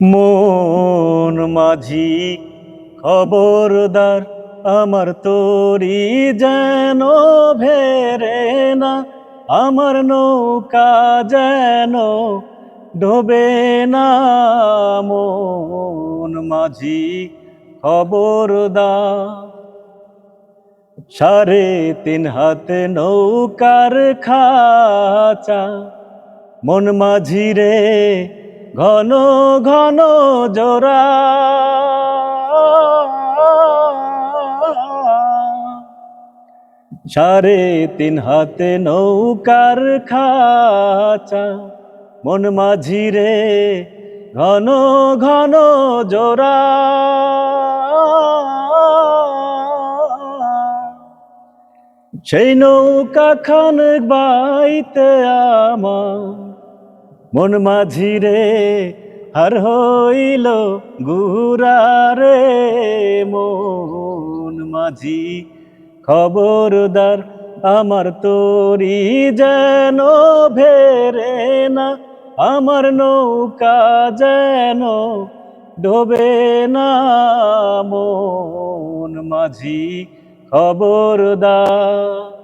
মন মাঝি খবরদার, আমার তরি যেন ভেরে না, আমার নৌকা যেন ডোবে না। মন মাঝি খবরদার, 3.5 হাত নৌকার খাঁচা, মন মাঝি রে ঘন ঘন জোড়া। 3.5 হাত নৌকার খাঁচা, মন মাঝি রে ঘন ঘন জোড়া। সেই নৌকা খান বাইতে আমার মন মাঝি রে হার হইল গুরারে। মন মাঝি খবরদার, আমার তরি যেন ভেরে না, আমার নৌকা যেন ডোবে না। মন মাঝি খবরদার।